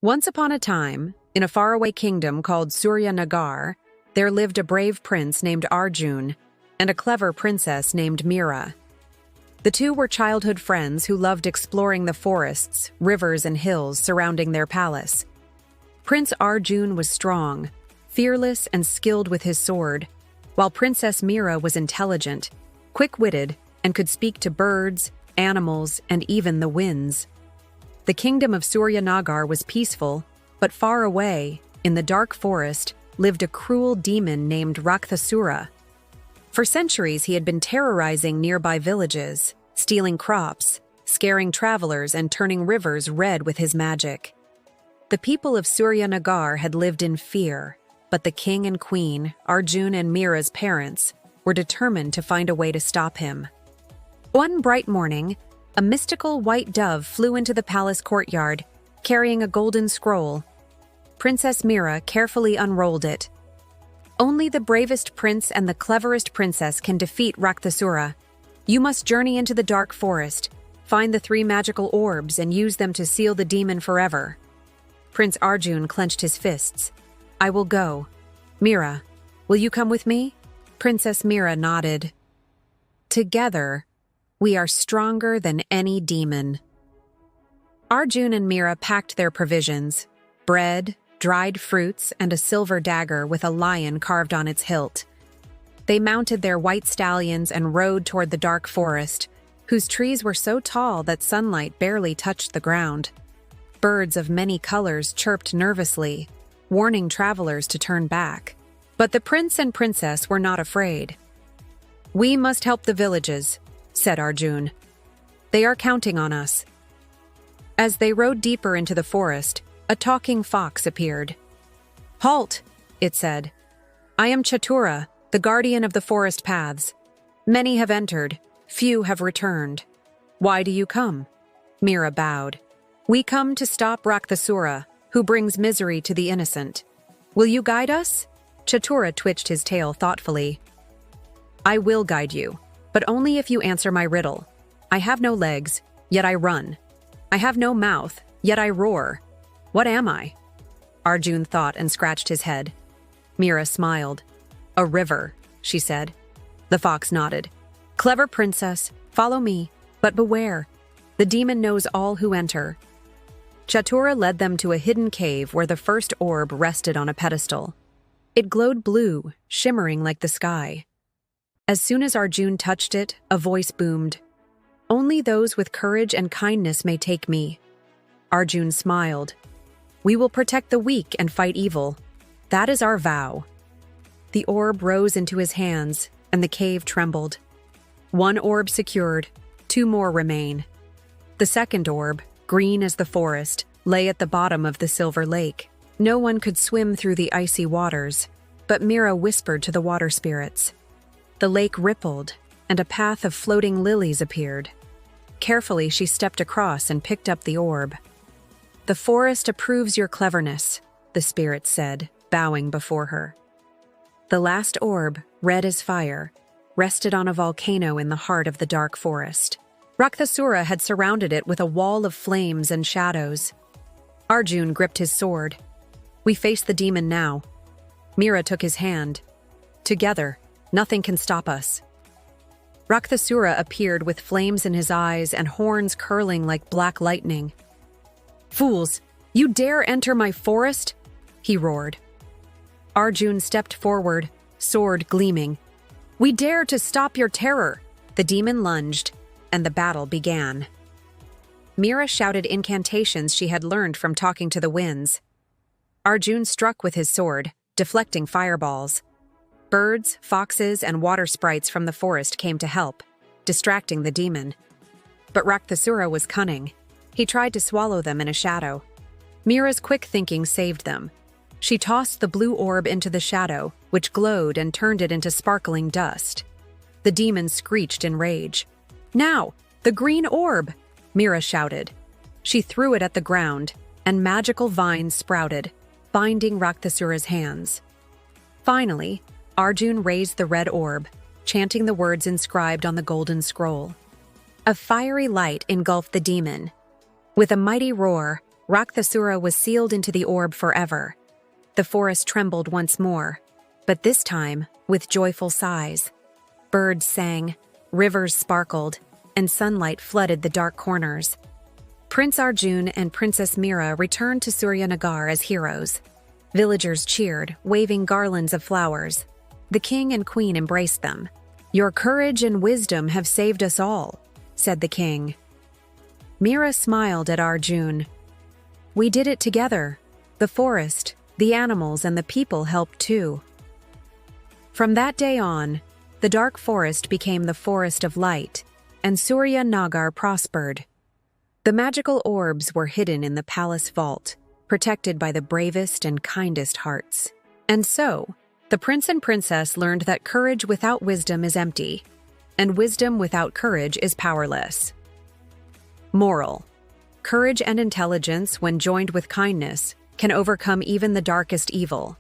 Once upon a time, in a faraway kingdom called Surya Nagar, there lived a brave prince named Arjun and a clever princess named Mira. The two were childhood friends who loved exploring the forests, rivers, and hills surrounding their palace. Prince Arjun was strong, fearless, and skilled with his sword, while Princess Mira was intelligent, quick-witted, and could speak to birds, animals, and even the winds. The kingdom of Surya Nagar was peaceful, but far away, in the dark forest, lived a cruel demon named Rakthasura. For centuries, he had been terrorizing nearby villages, stealing crops, scaring travelers, and turning rivers red with his magic. The people of Surya Nagar had lived in fear, but the king and queen, Arjun and Mira's parents, were determined to find a way to stop him. One bright morning, a mystical white dove flew into the palace courtyard, carrying a golden scroll. Princess Mira carefully unrolled it. Only the bravest prince and the cleverest princess can defeat Rakthasura. You must journey into the dark forest, find the 3 magical orbs, and use them to seal the demon forever. Prince Arjun clenched his fists. I will go. Mira, will you come with me? Princess Mira nodded. Together, we are stronger than any demon. Arjun and Mira packed their provisions: bread, dried fruits, and a silver dagger with a lion carved on its hilt. They mounted their white stallions and rode toward the dark forest, whose trees were so tall that sunlight barely touched the ground. Birds of many colors chirped nervously, warning travelers to turn back. But the prince and princess were not afraid. We must help the villages, said Arjun. They are counting on us. As they rode deeper into the forest, a talking fox appeared. Halt, it said. I am Chatura, the guardian of the forest paths. Many have entered, few have returned. Why do you come? Mira bowed. We come to stop Rakthasura, who brings misery to the innocent. Will you guide us? Chatura twitched his tail thoughtfully. I will guide you, but only if you answer my riddle. I have no legs, yet I run. I have no mouth, yet I roar. What am I? Arjun thought and scratched his head. Mira smiled. A river, she said. The fox nodded. Clever princess, follow me, but beware. The demon knows all who enter. Chatura led them to a hidden cave where the first orb rested on a pedestal. It glowed blue, shimmering like the sky. As soon as Arjun touched it, a voice boomed. Only those with courage and kindness may take me. Arjun smiled. We will protect the weak and fight evil. That is our vow. The orb rose into his hands, and the cave trembled. 1 orb secured, 2 more remain. The second orb, green as the forest, lay at the bottom of the silver lake. No one could swim through the icy waters, but Mira whispered to the water spirits. The lake rippled, and a path of floating lilies appeared. Carefully, she stepped across and picked up the orb. The forest approves your cleverness, the spirits said, bowing before her. The last orb, red as fire, rested on a volcano in the heart of the dark forest. Rakthasura had surrounded it with a wall of flames and shadows. Arjun gripped his sword. We face the demon now. Mira took his hand. Together, nothing can stop us. Rakthasura appeared with flames in his eyes and horns curling like black lightning. Fools, you dare enter my forest? He roared. Arjun stepped forward, sword gleaming. We dare to stop your terror. The demon lunged, and the battle began. Mira shouted incantations she had learned from talking to the winds. Arjun struck with his sword, deflecting fireballs. Birds, foxes, and water sprites from the forest came to help, distracting the demon. But Rakthasura was cunning. He tried to swallow them in a shadow. Mira's quick thinking saved them. She tossed the blue orb into the shadow, which glowed and turned it into sparkling dust. The demon screeched in rage. Now, the green orb! Mira shouted. She threw it at the ground, and magical vines sprouted, binding Rakthasura's hands. Finally, Arjun raised the red orb, chanting the words inscribed on the golden scroll. A fiery light engulfed the demon. With a mighty roar, Rakthasura was sealed into the orb forever. The forest trembled once more, but this time with joyful sighs. Birds sang, rivers sparkled, and sunlight flooded the dark corners. Prince Arjun and Princess Mira returned to Suryanagar as heroes. Villagers cheered, waving garlands of flowers. The king and queen embraced them. "Your courage and wisdom have saved us all," said the king. Mira smiled at Arjun. "We did it together. The forest, the animals, and the people helped too." From that day on, the dark forest became the forest of light, and Surya Nagar prospered. The magical orbs were hidden in the palace vault, protected by the bravest and kindest hearts. And so, the prince and princess learned that courage without wisdom is empty, and wisdom without courage is powerless. Moral: courage and intelligence, when joined with kindness, can overcome even the darkest evil.